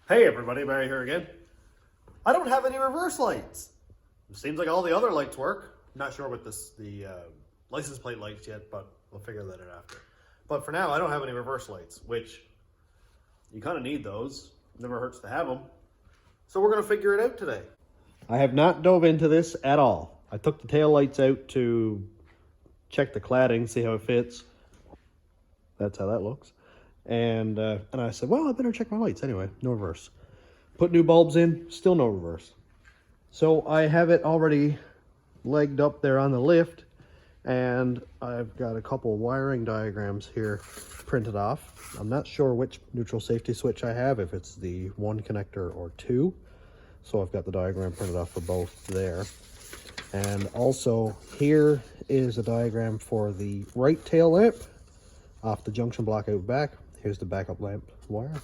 Hey everybody, Barry here again. I don't have any reverse lights. It seems like all the other lights work. Not sure what the license plate lights yet, but we'll figure that out after. But for now, I don't have any reverse lights, which you kind of need those. Never hurts to have them. So we're going to figure it out today. I have not dove into this at all. I took the tail lights out to check the cladding, see how it fits. That's how that looks. And I said, well, I better check my lights anyway. No reverse. Put new bulbs in, still no reverse. So I have it already legged up there on the lift, and I've got a couple wiring diagrams here printed off. I'm not sure which neutral safety switch I have, if it's the 1 connector or 2. So I've got the diagram printed off for both there. And also here is a diagram for the right tail lamp off the junction block out back. Here's the backup lamp wire.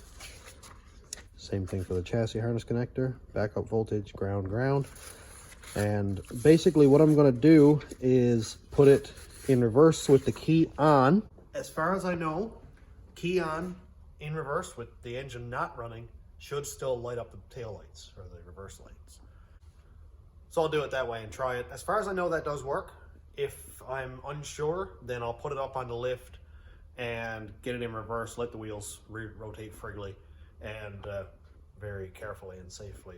Same thing for the chassis harness connector, backup voltage, ground. And basically what I'm going to do is put it in reverse with the key on. As far as I know, key on in reverse with the engine not running should still light up the tail lights or the reverse lights. So I'll do it that way and try it. As far as I know, that does work. If I'm unsure, then I'll put it up on the lift and get it in reverse, let the wheels rotate freely, and very carefully and safely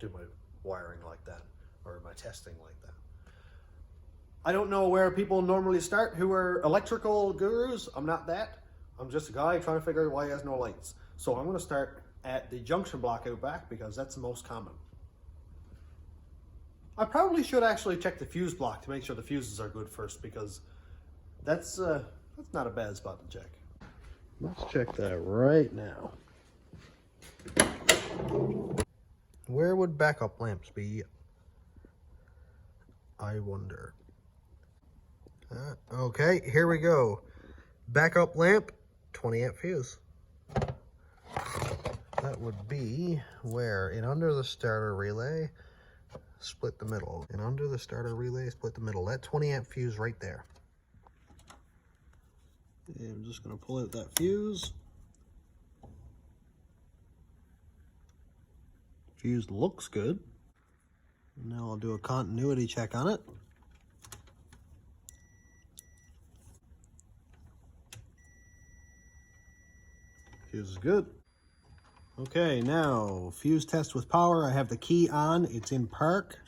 do my wiring like that, or my testing like that. I don't know where people normally start who are electrical gurus. I'm not that. I'm just a guy trying to figure out why he has no lights. So I'm going to start at the junction block out back because that's the most common. I probably should actually check the fuse block to make sure the fuses are good first, because that's not a bad spot to check. Let's check that right now. Where would backup lamps be? I wonder. Okay, here we go. Backup lamp, 20 amp fuse. That would be where? In under the starter relay, split the middle. In under the starter relay, split the middle. That 20 amp fuse right there. And I'm just going to pull out that fuse. Fuse looks good. Now I'll do a continuity check on it. Fuse is good. Okay, now fuse test with power. I have the key on. It's in park.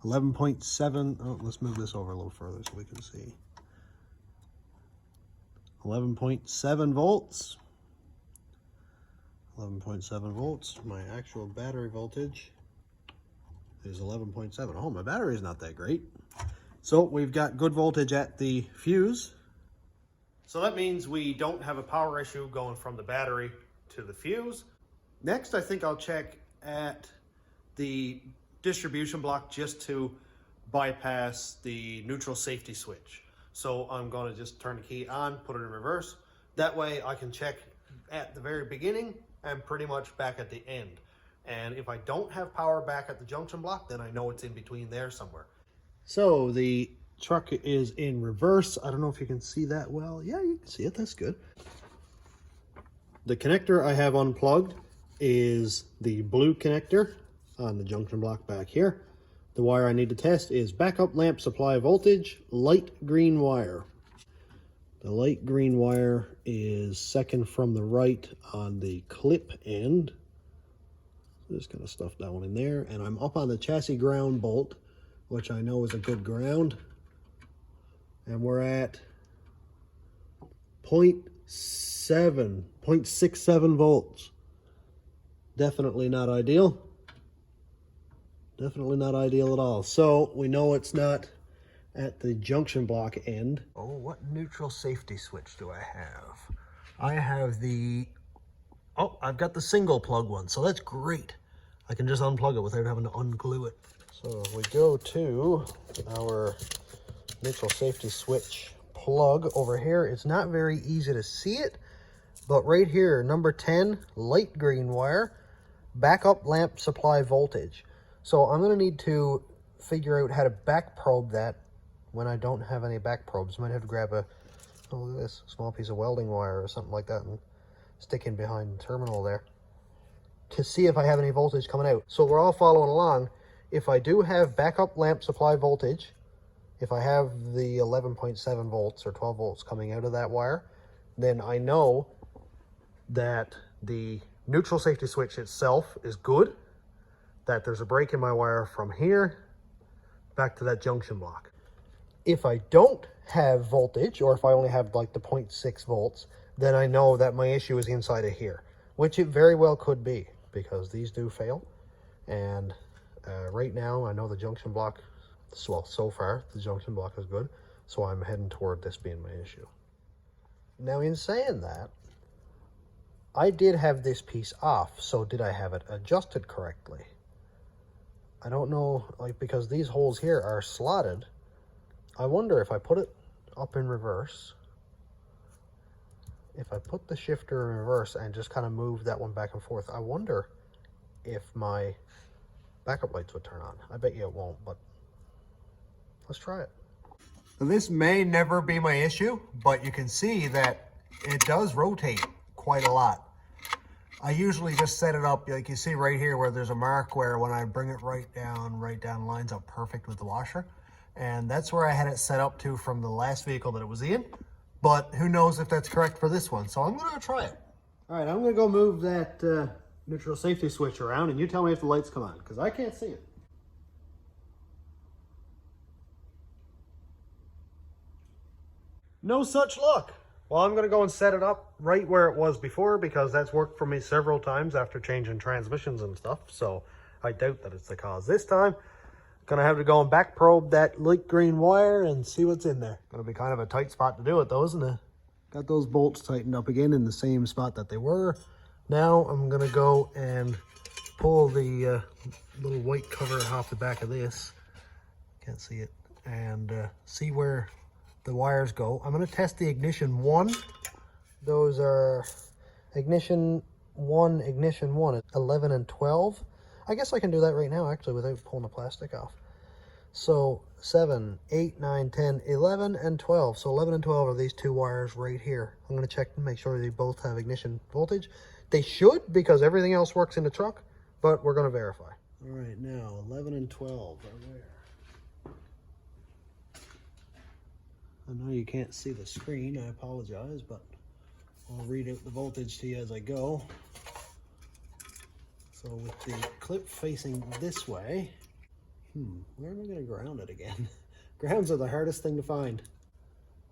11.7. Oh, let's move this over a little further so we can see. 11.7 volts. 11.7 volts. My actual battery voltage is 11.7. Oh, my battery is not that great. So we've got good voltage at the fuse. So that means we don't have a power issue going from the battery to the fuse. Next, I think I'll check at the distribution block just to bypass the neutral safety switch. So I'm going to just turn the key on, put it in reverse. That way I can check at the very beginning and pretty much back at the end. And if I don't have power back at the junction block, then I know it's in between there somewhere. So the truck is in reverse. I don't know if you can see that well. Yeah, you can see it. That's good. The connector I have unplugged is the blue connector on the junction block back here. The wire I need to test is backup lamp supply voltage, light green wire. The light green wire is second from the right on the clip end. Just gonna stuff that one in there, and I'm up on the chassis ground bolt, which I know is a good ground. And we're at 0.67 volts. Definitely not ideal. Definitely not ideal at all. So we know it's not at the junction block end. Oh, what neutral safety switch do I have? I have the, oh, I've got the single plug one, so that's great. I can just unplug it without having to unglue it. So we go to our neutral safety switch plug over here. It's not very easy to see it, but right here, number 10, light green wire, backup lamp supply voltage. So I'm going to need to figure out how to back probe that when I don't have any back probes. Might have to grab a, oh, look at this, small piece of welding wire or something like that and stick in behind the terminal there to see if I have any voltage coming out. So we're all following along. If I do have backup lamp supply voltage, if I have the 11.7 volts or 12 volts coming out of that wire, then I know that the neutral safety switch itself is good, that there's a break in my wire from here back to that junction block. If I don't have voltage, or if I only have like the 0.6 volts, then I know that my issue is inside of here, which it very well could be, because these do fail. And right now I know the junction block, well, so far the junction block is good, so I'm heading toward this being my issue. Now, in saying that, I did have this piece off, so did I have it adjusted correctly? I don't know, like, because these holes here are slotted. I wonder if I put it up in reverse, if I put the shifter in reverse and just kind of move that one back and forth, I wonder if my backup lights would turn on. I bet you it won't, but let's try it. This may never be my issue, but you can see that it does rotate quite a lot. I usually just set it up, like you see right here where there's a mark where when I bring it right down lines up perfect with the washer. And that's where I had it set up to from the last vehicle that it was in. But who knows if that's correct for this one. So I'm going to try it. All right, I'm going to go move that neutral safety switch around, and you tell me if the lights come on, because I can't see it. No such luck. Well, I'm going to go and set it up right where it was before, because that's worked for me several times after changing transmissions and stuff. So I doubt that it's the cause this time. Going to have to go and back probe that light green wire and see what's in there. Going to be kind of a tight spot to do it though, isn't it? Got those bolts tightened up again in the same spot that they were. Now I'm going to go and pull the little white cover off the back of this. Can't see it. And see where the wires go. I'm going to test the ignition 1. Those are ignition 1, 11 and 12. I guess I can do that right now actually without pulling the plastic off. So 7, 8, 9, 10, 11 and 12. So 11 and 12 are these two wires right here. I'm going to check and make sure they both have ignition voltage. They should, because everything else works in the truck, but we're going to verify. All right, now 11 and 12 are there. I know you can't see the screen, I apologize, but I'll read out the voltage to you as I go. So with the clip facing this way, where am I going to ground it again? Grounds are the hardest thing to find.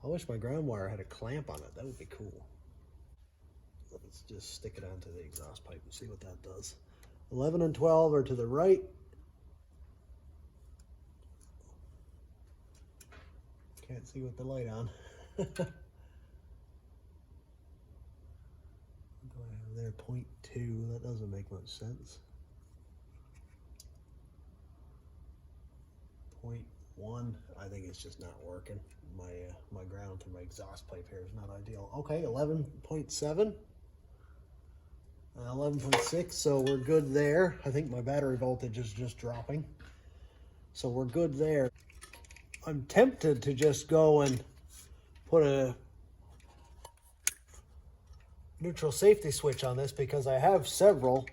I wish my ground wire had a clamp on it, that would be cool. Let's just stick it onto the exhaust pipe and see what that does. 11 and 12 are to the right. Can't see with the light on. What do I have there? 0.2. That doesn't make much sense. 0.1. I think it's just not working. My ground through my exhaust pipe here is not ideal. Okay, 11.7. 11.6. So we're good there. I think my battery voltage is just dropping. So we're good there. I'm tempted to just go and put a neutral safety switch on this, because I have several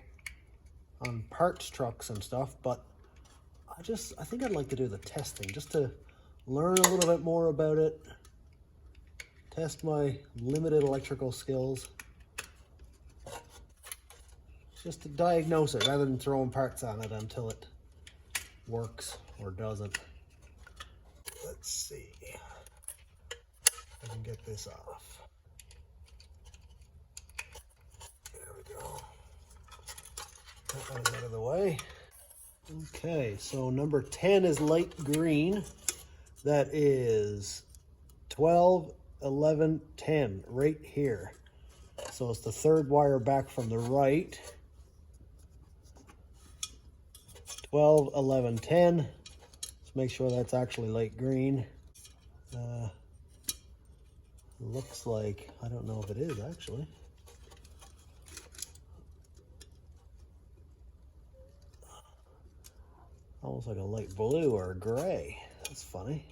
on parts trucks and stuff, but I think I'd like to do the testing just to learn a little bit more about it, test my limited electrical skills, just to diagnose it rather than throwing parts on it until it works or doesn't. Let's see if I can get this off. There we go. That one's out of the way. Okay, so number 10 is light green. That is 12, 11, 10 right here. So it's the third wire back from the right. 12, 11, 10. Let's make sure that's actually light green. Looks like, I don't know if it is actually. Almost like a light blue or a gray. That's funny.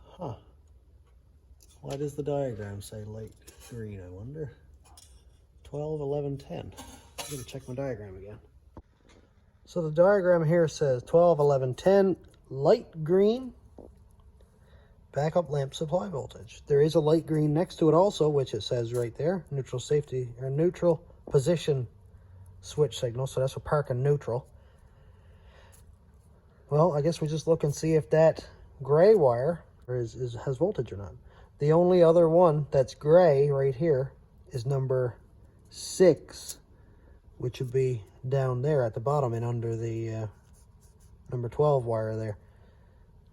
Huh. Why does the diagram say light green, I wonder? 12, 11, 10. I'm going to check my diagram again. So the diagram here says 12, 11, 10, light green, backup lamp supply voltage. There is a light green next to it also, which it says right there, neutral safety or neutral position switch signal. So that's for park and neutral. Well, I guess we just look and see if that gray wire has voltage or not. The only other one that's gray right here is number 6, which would be down there at the bottom and under the number 12 wire there.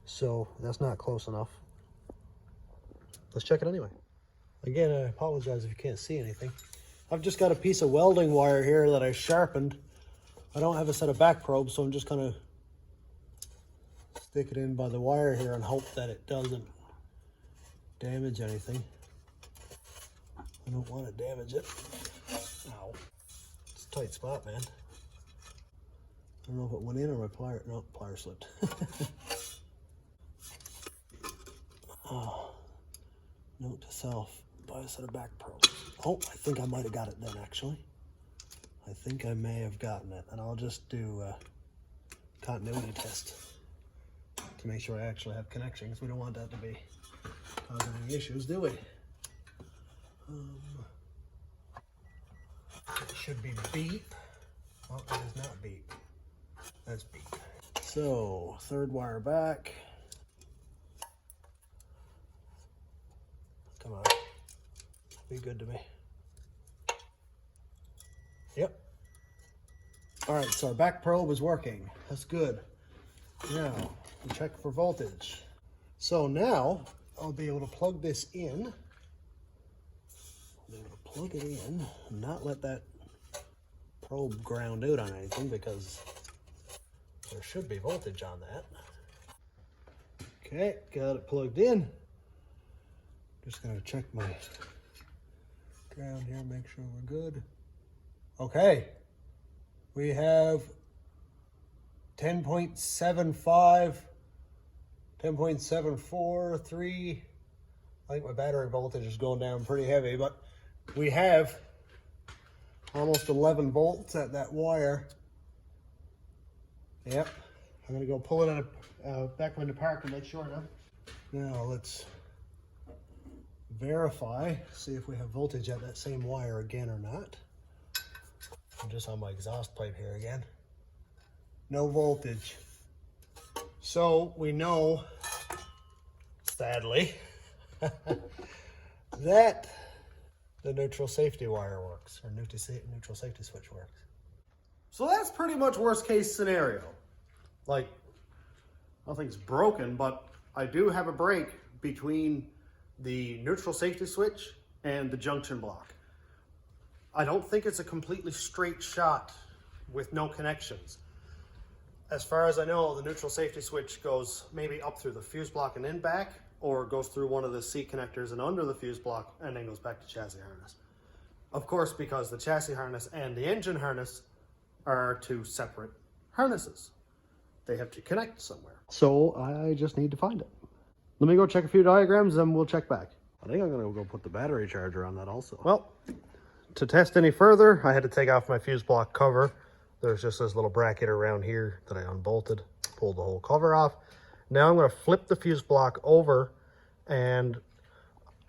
So that's not close enough. Let's check it anyway. Again, I apologize if you can't see anything. I've just got a piece of welding wire here that I sharpened. I don't have a set of back probes, so I'm just gonna stick it in by the wire here and hope that it doesn't damage anything. I don't want to damage it. Ow. It's a tight spot, man. I don't know if it went in or my plier. No, plier slipped. Oh. Note to self, buy a set of back probes. Oh, I think I might have got it then, actually. I think I may have gotten it. And I'll just do a continuity test to make sure I actually have connection, because we don't want that to be causing any issues, do we? It should be beep. Oh, it is not beep. That's beep. So, third wire back. Come on. Be good to me. Yep. All right, so our back probe is working. That's good. Now, we check for voltage. So now, I'll be able to plug this in. I'll be able to plug it in and not let that probe ground out on anything, because there should be voltage on that. Okay, got it plugged in. Just gonna check my ground here, make sure we're good. Okay, we have 10.75, 10.743. I think my battery voltage is going down pretty heavy, but we have almost 11 volts at that wire. Yep, I'm gonna go pull it out back into park and make sure now. Now let's verify, see if we have voltage at that same wire again or not. I'm just on my exhaust pipe here again. No voltage. So we know, sadly, that the neutral safety wire works, or neutral safety switch works. So that's pretty much worst case scenario. Like, nothing's broken, but I do have a break between the neutral safety switch and the junction block. I don't think it's a completely straight shot with no connections. As far as I know, the neutral safety switch goes maybe up through the fuse block and then back, or goes through one of the seat connectors and under the fuse block and then goes back to chassis harness. Of course, because the chassis harness and the engine harness are two separate harnesses. They have to connect somewhere. So I just need to find it. Let me go check a few diagrams and we'll check back. I think I'm gonna go put the battery charger on that also. Well, to test any further, I had to take off my fuse block cover. There's just this little bracket around here that I unbolted, pulled the whole cover off. Now I'm gonna flip the fuse block over, and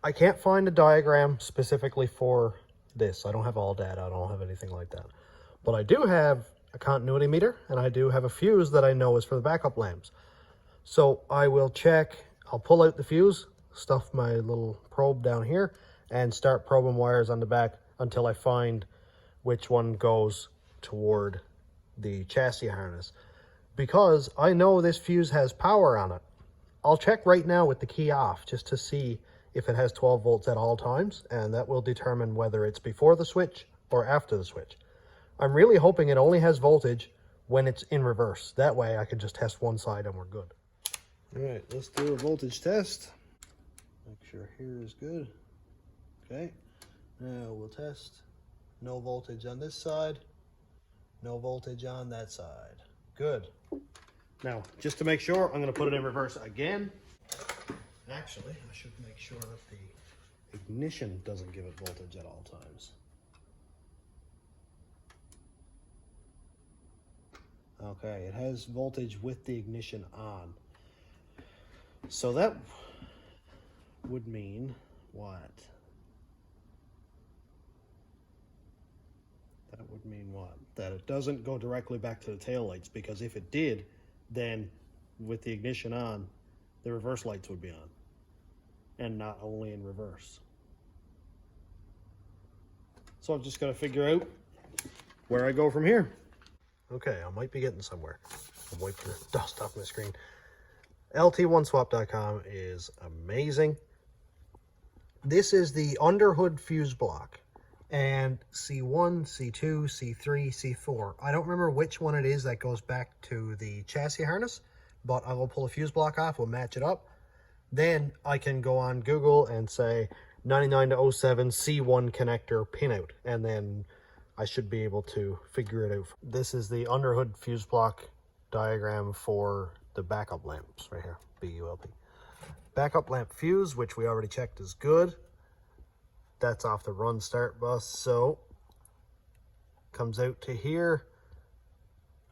I can't find a diagram specifically for this. I don't have all data, I don't have anything like that. But I do have a continuity meter, and I do have a fuse that I know is for the backup lamps. So I will check, I'll pull out the fuse, stuff my little probe down here, and start probing wires on the back until I find which one goes toward the chassis harness. Because I know this fuse has power on it. I'll check right now with the key off just to see if it has 12 volts at all times, and that will determine whether it's before the switch or after the switch. I'm really hoping it only has voltage when it's in reverse. That way I can just test one side and we're good. All right, let's do a voltage test. Make sure here is good. Okay, now we'll test. No voltage on this side, no voltage on that side. Good. Now, just to make sure, I'm gonna put it in reverse again. Actually, I should make sure that the ignition doesn't give it voltage at all times. Okay, it has voltage with the ignition on. So that would mean what? That would mean what? That it doesn't go directly back to the taillights, because if it did, then with the ignition on, the reverse lights would be on, and not only in reverse. So I've just got to figure out where I go from here. Okay, I might be getting somewhere. I'm wiping the dust off my screen. LT1swap.com is amazing. This is the underhood fuse block, and C1, C2, C3, C4. I don't remember which one it is that goes back to the chassis harness, but I will pull a fuse block off, we'll match it up. Then I can go on Google and say 99 to 07 C1 connector pinout, and then I should be able to figure it out. This is the underhood fuse block diagram for the backup lamps right here, BULP. Backup lamp fuse, which we already checked is good. That's off the run start bus, so comes out to here,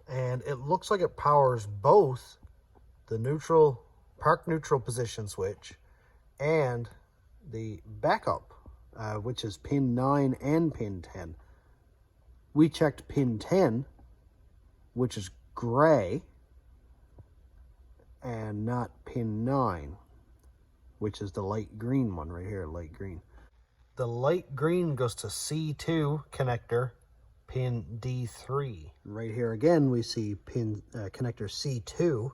and it looks like it powers both the neutral, park neutral position switch and the backup, which is pin 9 and pin 10. We checked pin 10, which is gray, and not pin 9, which is the light green one right here, light green. The light green goes to C2 connector, pin D3. Right here again, we see pin connector C2,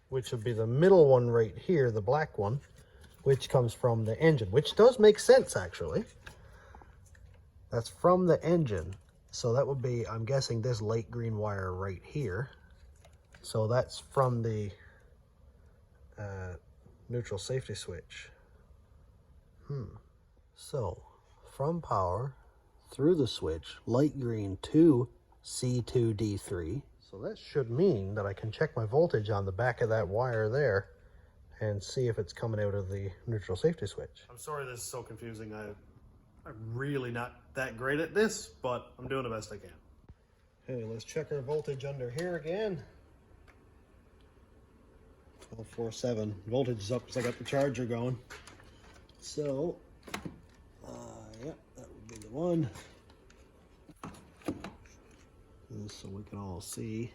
which would be the middle one right here, the black one, which comes from the engine, which does make sense actually. That's from the engine. So that would be, I'm guessing, this light green wire right here. So that's from the neutral safety switch. So from power through the switch, light green to C2D3. So that should mean that I can check my voltage on the back of that wire there and see if it's coming out of the neutral safety switch. I'm sorry this is so confusing. I'm really not that great at this, but I'm doing the best I can. Okay, let's check our voltage under here again. 1247. Voltage is up because I got the charger going. So, yep, that would be the one. This so we can all see.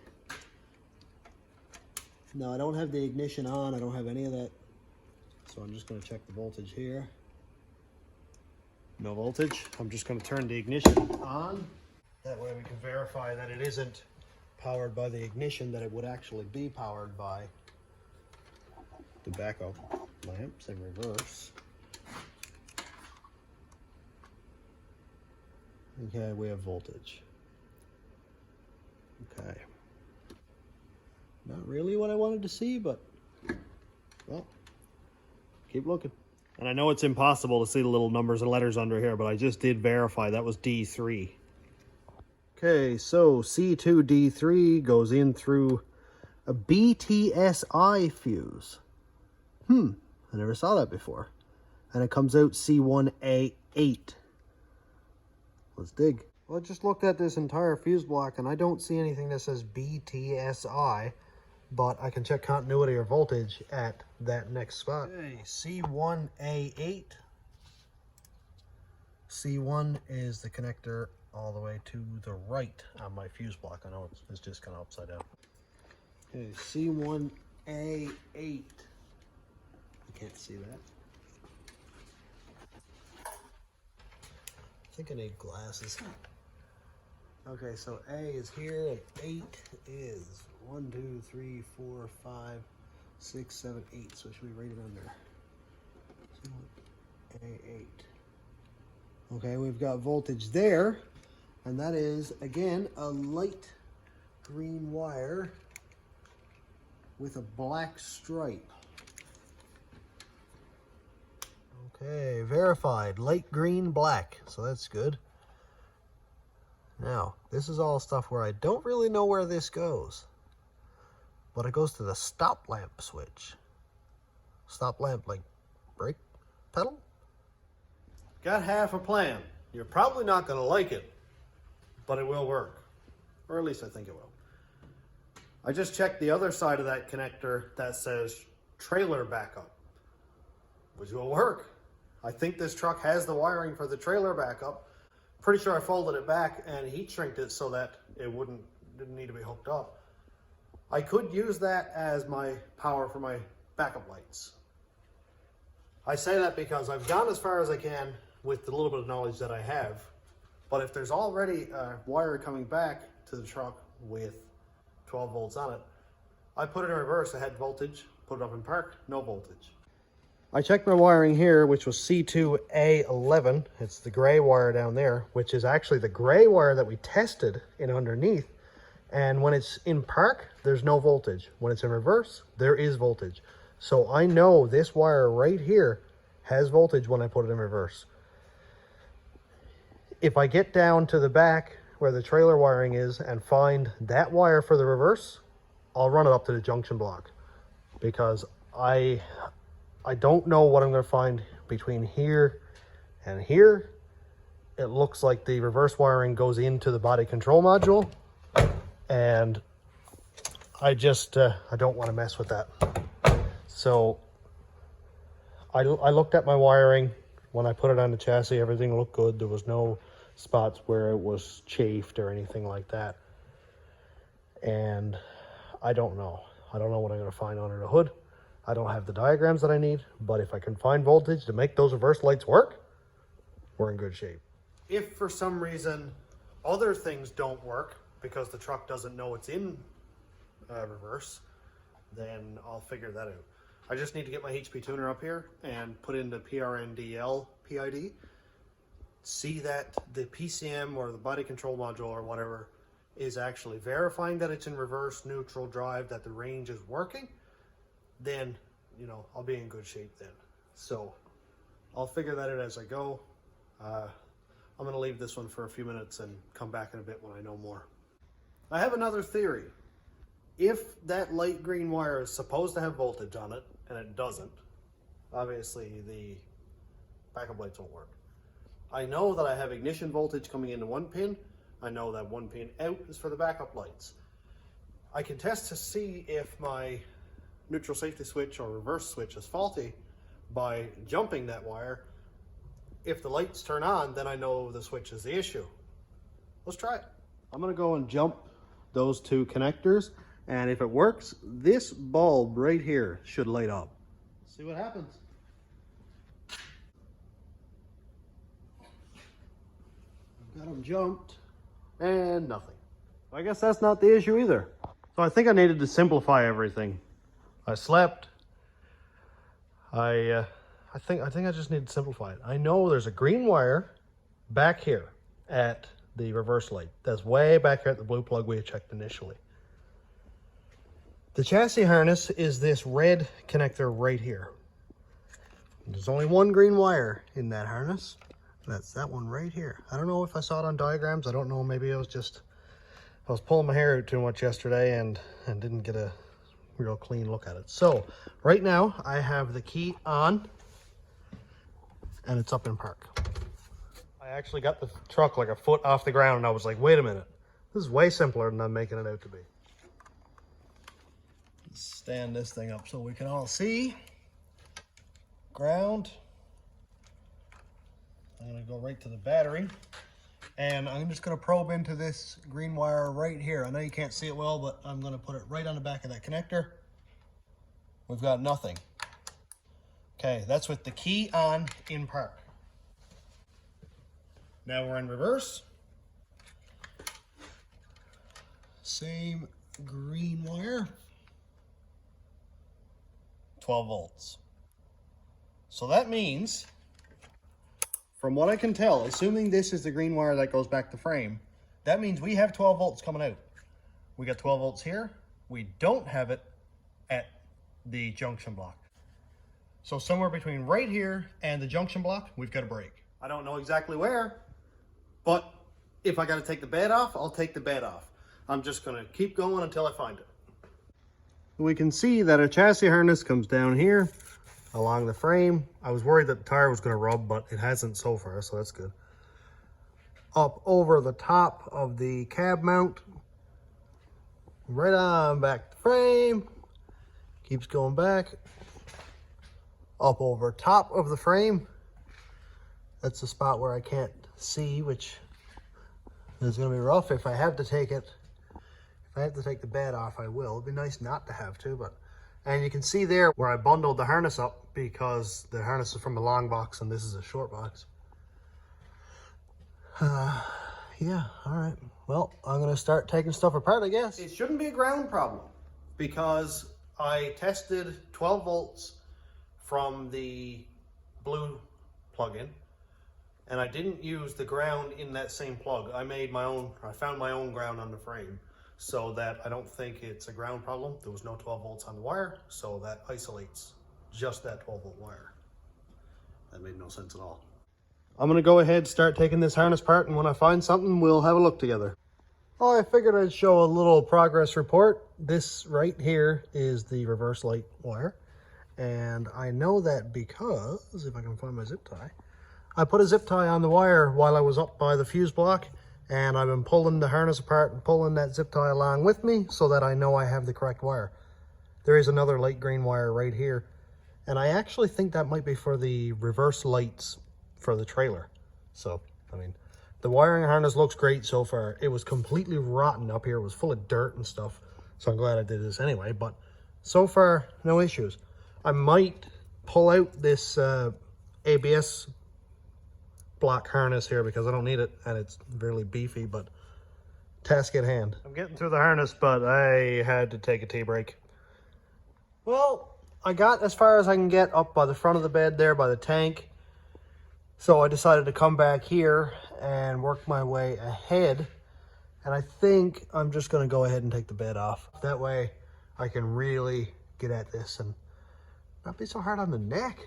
No, I don't have the ignition on. I don't have any of that. So I'm just going to check the voltage here. No voltage. I'm just going to turn the ignition on. That way we can verify that it isn't powered by the ignition, that it would actually be powered by the backup lamps in reverse. Okay, we have voltage. Okay. Not really what I wanted to see, but, well, keep looking. And I know it's impossible to see the little numbers and letters under here, but I just did verify that was D3. Okay, so C2D3 goes in through a BTSI fuse. I never saw that before. And it comes out C1A8. Let's dig. Well, I just looked at this entire fuse block and I don't see anything that says BTSI, but I can check continuity or voltage at that next spot. Okay, C1A8. C1 is the connector all the way to the right on my fuse block. I know it's just kind of upside down. Okay, C1A8. I can't see that. I think I need glasses. Okay, so A is here, and 8 is 1, 2, 3, 4, 5, 6, 7, 8. So it should be rated under A8. Okay, we've got voltage there, and that is again a light green wire with a black stripe. Okay, verified, light green, black, so that's good. Now, this is all stuff where I don't really know where this goes, but it goes to the stop lamp switch. Stop lamp, like brake pedal? Got half a plan. You're probably not going to like it, but it will work. Or at least I think it will. I just checked the other side of that connector that says trailer backup, which will work. I think this truck has the wiring for the trailer backup. Pretty sure I folded it back and heat shrinked it so that it didn't need to be hooked up. I could use that as my power for my backup lights. I say that because I've gone as far as I can with the little bit of knowledge that I have. But if there's already a wire coming back to the truck with 12 volts on it, I put it in reverse, I had voltage, put it up in park, no voltage. I checked my wiring here, which was C2A11. It's the gray wire down there, which is actually the gray wire that we tested in underneath. And when it's in park, there's no voltage. When it's in reverse, there is voltage. So I know this wire right here has voltage when I put it in reverse. If I get down to the back where the trailer wiring is and find that wire for the reverse, I'll run it up to the junction block, because I don't know what I'm going to find between here and here. It looks like the reverse wiring goes into the body control module, and I just I don't want to mess with that. So I looked at my wiring when I put it on the chassis. Everything looked good. There was no spots where it was chafed or anything like that. And I don't know what I'm going to find under the hood. I don't have the diagrams that I need, but if I can find voltage to make those reverse lights work, we're in good shape. If for some reason other things don't work because the truck doesn't know it's in reverse, then I'll figure that out. I just need to get my HP tuner up here and put in the PRNDL PID, see that the PCM or the body control module or whatever is actually verifying that it's in reverse, neutral, drive, that the range is working. Then, you know, I'll be in good shape then. So I'll figure that out as I go. I'm going to leave this one for a few minutes and come back in a bit when I know more. I have another theory. If that light green wire is supposed to have voltage on it and it doesn't, obviously the backup lights won't work. I know that I have ignition voltage coming into one pin. I know that one pin out is for the backup lights. I can test to see if my neutral safety switch or reverse switch is faulty by jumping that wire. If the lights turn on, then I know the switch is the issue. Let's try it. I'm going to go and jump those two connectors, and if it works, this bulb right here should light up. See what happens. Got them jumped and nothing. I guess that's not the issue either. So I think I needed to simplify everything. I slept. I think I just need to simplify it. I know there's a green wire back here at the reverse light. That's way back here at the blue plug we had checked initially. The chassis harness is this red connector right here. There's only one green wire in that harness. That's that one right here. I don't know if I saw it on diagrams. I don't know. Maybe I was pulling my hair out too much yesterday and didn't get a real clean look at it. So right now I have the key on and it's up in park. I actually got the truck like a foot off the ground and I was like, wait a minute, this is way simpler than I'm making it out to be. Let's stand this thing up so we can all see. Ground. I'm gonna go right to the battery and I'm just gonna probe into this green wire right here. I know you can't see it well, but I'm gonna put it right on the back of that connector. We've got nothing. Okay, that's with the key on in park. Now we're in reverse. Same green wire. 12 volts. So that means, from what I can tell, assuming this is the green wire that goes back to frame, that means we have 12 volts coming out. We got 12 volts here. We don't have it at the junction block. So somewhere between right here and the junction block, we've got a break. I don't know exactly where, but if I got to take the bed off, I'll take the bed off. I'm just going to keep going until I find it. We can see that a chassis harness comes down here along the frame. I was worried that the tire was going to rub, but it hasn't so far, so that's good. Up over the top of the cab mount, right on back to frame. Keeps going back. Up over top of the frame. That's the spot where I can't see, which is going to be rough. If I have to take it, if I have to take the bed off, I will. It'd be nice not to have to, but... And you can see there where I bundled the harness up because the harness is from a long box and this is a short box. Yeah, all right. Well, I'm going to start taking stuff apart, I guess. It shouldn't be a ground problem because I tested 12 volts from the blue plug-in and I didn't use the ground in that same plug. I found my own ground on the frame so that I don't think it's a ground problem. There was no 12 volts on the wire, so that isolates just that 12 volt wire. That made no sense at all. I'm gonna go ahead, start taking this harness apart, and when I find something, we'll have a look together. Oh, I figured I'd show a little progress report. This right here is the reverse light wire. And I know that because, if I can find my zip tie, I put a zip tie on the wire while I was up by the fuse block, and I've been pulling the harness apart and pulling that zip tie along with me so that I know I have the correct wire. There is another light green wire right here, and I actually think that might be for the reverse lights for the trailer. So, I mean, the wiring harness looks great so far. It was completely rotten up here. It was full of dirt and stuff, so I'm glad I did this anyway, but so far, no issues. I might pull out this ABS block harness here because I don't need it and it's really beefy, but task at hand. I'm getting through the harness, but I had to take a tea break. Well, I got as far as I can get up by the front of the bed there by the tank. So I decided to come back here and work my way ahead. And I think I'm just going to go ahead and take the bed off. That way I can really get at this and not be so hard on the neck.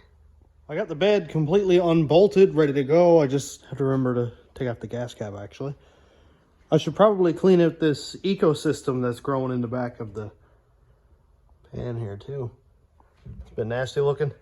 I got the bed completely unbolted, ready to go. I just have to remember to take off the gas cap, actually. I should probably clean out this ecosystem that's growing in the back of the pan here, too. It's been nasty looking.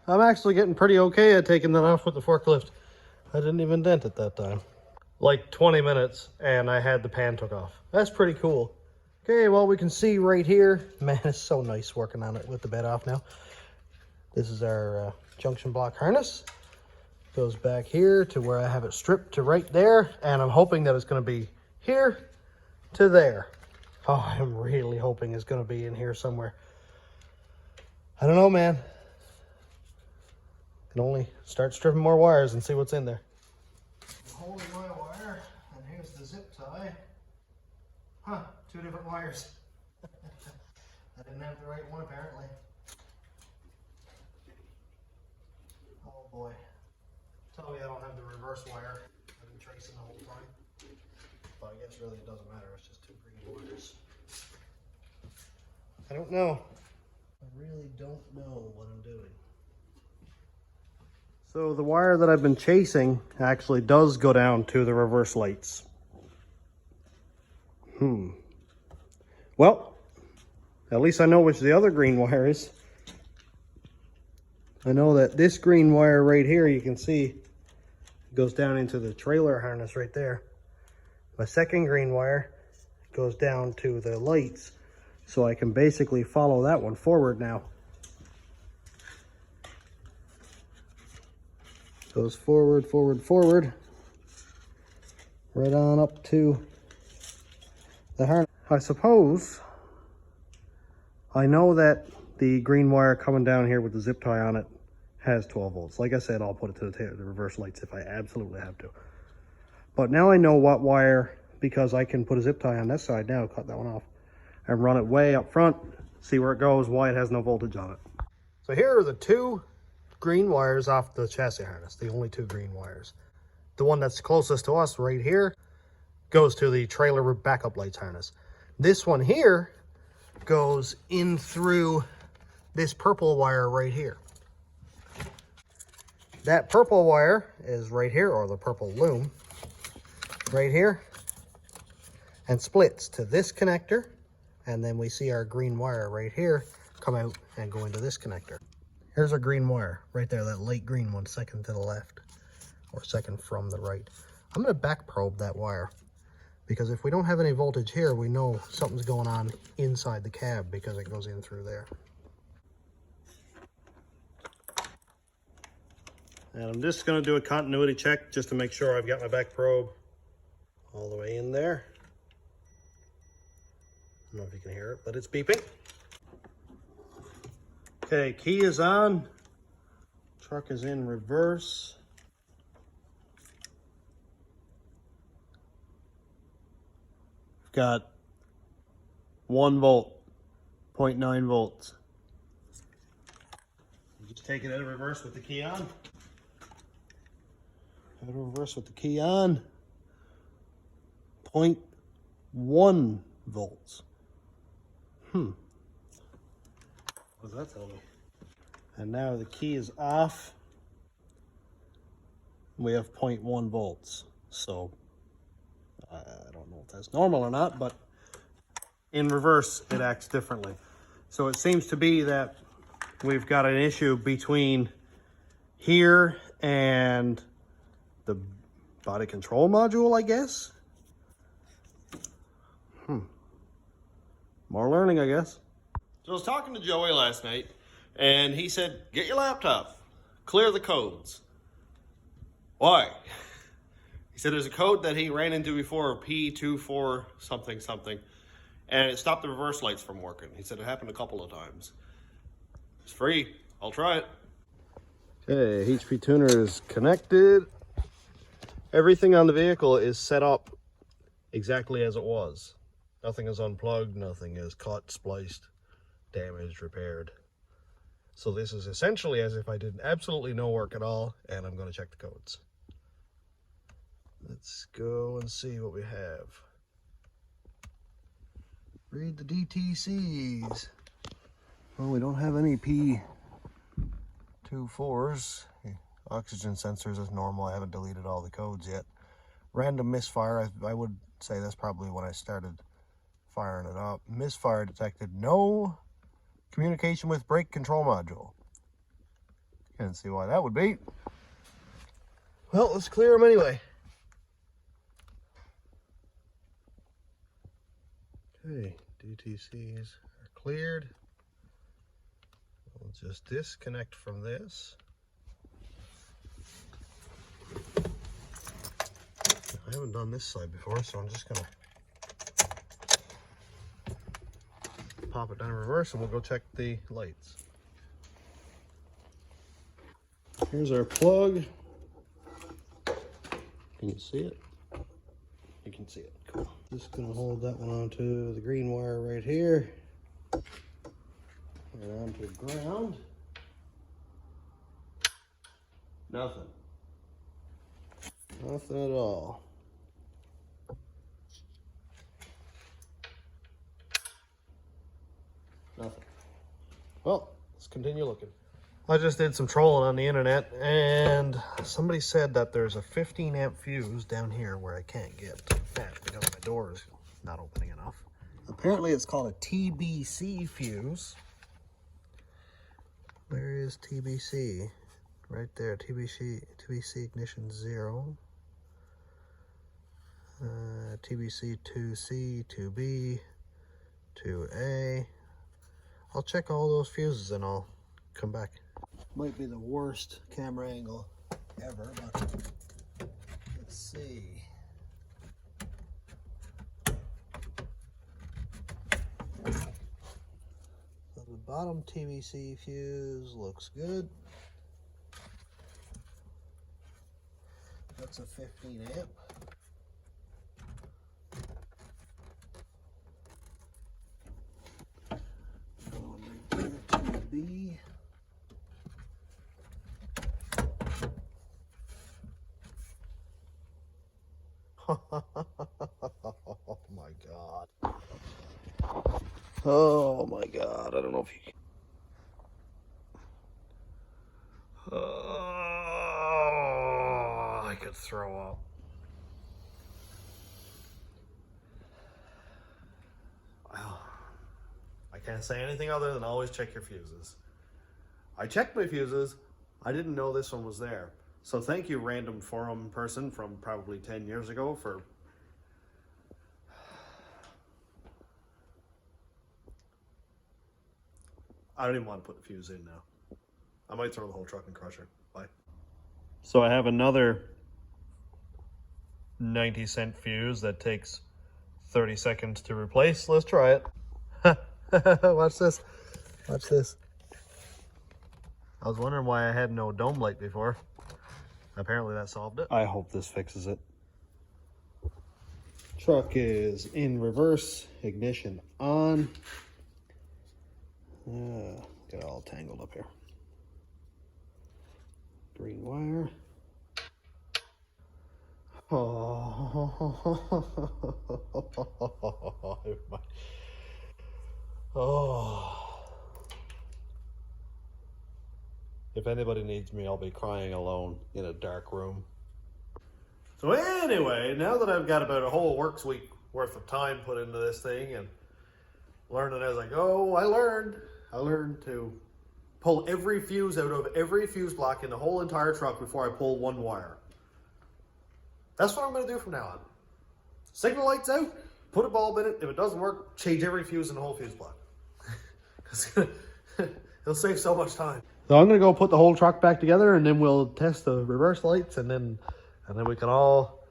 I'm actually getting pretty okay at taking that off with the forklift. I didn't even dent it that time. Like 20 minutes and I had the pan took off. That's pretty cool. Okay, well, we can see right here. Man, it's so nice working on it with the bed off now. This is our junction block harness. Goes back here to where I have it stripped to right there. And I'm hoping that it's going to be here to there. Oh, I'm really hoping it's going to be in here somewhere. I don't know, man. Can only start stripping more wires and see what's in there. I'm holding my wire, and here's the zip tie. Huh, two different wires. I didn't have the right one apparently. Oh boy. Tell me I don't have the reverse wire. I've been tracing the whole time. But I guess really it doesn't matter, it's just two green wires. I don't know. I really don't know what I'm doing. So the wire that I've been chasing actually does go down to the reverse lights. Well, at least I know which the other green wire is. I know that this green wire right here, you can see, goes down into the trailer harness right there. My second green wire goes down to the lights, so I can basically follow that one forward now. Goes forward, forward, forward, right on up to the harness. I suppose I know that the green wire coming down here with the zip tie on it has 12 volts. Like I said, I'll put it to the reverse lights if I absolutely have to. But now I know what wire, because I can put a zip tie on this side now, cut that one off, and run it way up front, see where it goes, why it has no voltage on it. So here are the two green wires off the chassis harness, the only two green wires. The one that's closest to us right here goes to the trailer backup lights harness. This one here goes in through this purple wire right here. That purple wire is right here, or the purple loom, right here, and splits to this connector, and then we see our green wire right here come out and go into this connector. Here's our green wire right there, that light green one, second to the left, or second from the right. I'm going to back probe that wire, because if we don't have any voltage here, we know something's going on inside the cab because it goes in through there. And I'm just going to do a continuity check just to make sure I've got my back probe all the way in there. I don't know if you can hear it, but it's beeping. Okay, key is on. Truck is in reverse. We've got 1 volt, 0.9 volts. Just take it out of reverse with the key on. Out of reverse with the key on. 0.1 volts. What does that tell me? And now the key is off. We have 0.1 volts. So I don't know if that's normal or not, but in reverse it acts differently. So it seems to be that we've got an issue between here and the body control module, I guess. More learning, I guess. So I was talking to Joey last night, and he said, get your laptop, clear the codes. Why? He said there's a code that he ran into before, P24 something something, and it stopped the reverse lights from working. He said it happened a couple of times. It's free. I'll try it. Okay, HP tuner is connected. Everything on the vehicle is set up exactly as it was. Nothing is unplugged, nothing is cut, spliced, damaged, repaired. So this is essentially as if I did absolutely no work at all, and I'm going to check the codes. Let's go and see what we have. Read the DTCs. Well, we don't have any P24s. Oxygen sensors is normal. I haven't deleted all the codes yet. Random misfire, I would say that's probably when I started firing it up. Misfire detected. No communication with brake control module. Can't see why that would be. Well, let's clear them anyway. Okay, DTCs are cleared. We'll just disconnect from this. I haven't done this side before, so I'm just gonna pop it down in reverse and we'll go check the lights. Here's our plug. Can you see it? You can see it. Cool. Just gonna hold that one onto the green wire right here. Right onto ground. Nothing. Nothing at all. Nothing. Well, let's continue looking. I just did some trolling on the internet, and somebody said that there's a 15 amp fuse down here where I can't get that because my door is not opening enough. Apparently it's called a TBC fuse. Where is TBC? Right there, TBC ignition 0. TBC 2C, 2B, 2A. I'll check all those fuses and I'll come back. Might be the worst camera angle ever, but let's see. So the bottom TBC fuse looks good. That's a 15 amp. Going right there to B. Oh my God. Oh my God. I don't know if you can. Oh, I could throw up. Well, I can't say anything other than always check your fuses. I checked my fuses. I didn't know this one was there. So thank you, random forum person from probably 10 years ago, for I don't even want to put the fuse in now. I might throw the whole truck in crusher. Bye. So I have another 90-cent fuse that takes 30 seconds to replace. Let's try it. Watch this. Watch this. I was wondering why I had no dome light before. Apparently that solved it. I hope this fixes it. Truck is in reverse, ignition on. Get all tangled up here. Green wire. Oh. If anybody needs me, I'll be crying alone in a dark room. So anyway, now that I've got about a whole works week worth of time put into this thing and learning as I go, I learned to pull every fuse out of every fuse block in the whole entire truck before I pull one wire. That's what I'm going to do from now on. Signal light's out, put a bulb in it. If it doesn't work, change every fuse in the whole fuse block. It'll save so much time. So I'm going to go put the whole truck back together, and then we'll test the reverse lights, and then we can all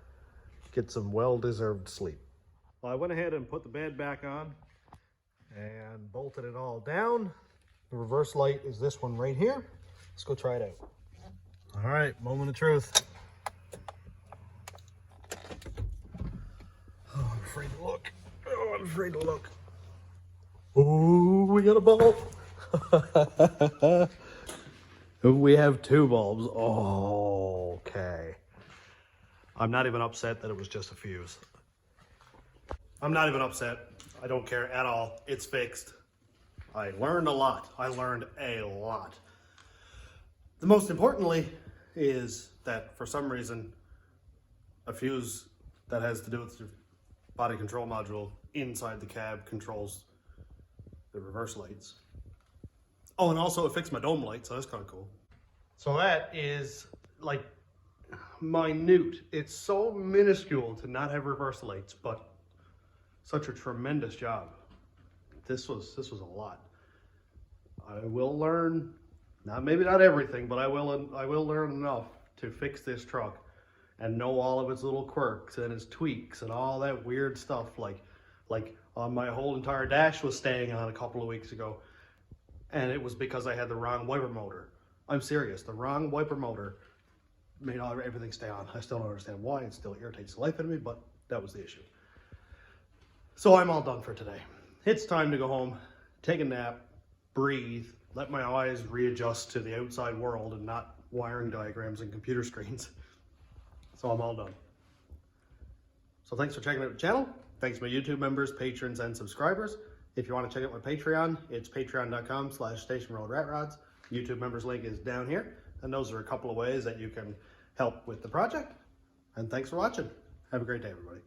get some well-deserved sleep. Well, I went ahead and put the bed back on and bolted it all down. The reverse light is this one right here. Let's go try it out. All right, moment of truth. Oh, I'm afraid to look. Oh, I'm afraid to look. Oh, we got a bulb. We have two bulbs. Oh, okay. I'm not even upset that it was just a fuse. I'm not even upset. I don't care at all. It's fixed. I learned a lot. I learned a lot. The most importantly is that for some reason, a fuse that has to do with the body control module inside the cab controls the reverse lights. Oh, and also it fixed my dome light, so that's kind of cool. So that is like minute. It's so minuscule to not have reverse lights, but such a tremendous job. This was a lot. I will learn, maybe not everything, but I will learn enough to fix this truck and know all of its little quirks and its tweaks and all that weird stuff. Like on my whole entire dash was staying on a couple of weeks ago, and it was because I had the wrong wiper motor. I'm serious, the wrong wiper motor made everything stay on. I still don't understand why. It still irritates the life out of me, but that was the issue. So I'm all done for today. It's time to go home, take a nap, breathe, let my eyes readjust to the outside world and not wiring diagrams and computer screens. So I'm all done. So thanks for checking out the channel. Thanks to my YouTube members, patrons, and subscribers. If you want to check out my Patreon, it's patreon.com/stationroadratrods. YouTube members link is down here. And those are a couple of ways that you can help with the project. And thanks for watching. Have a great day, everybody.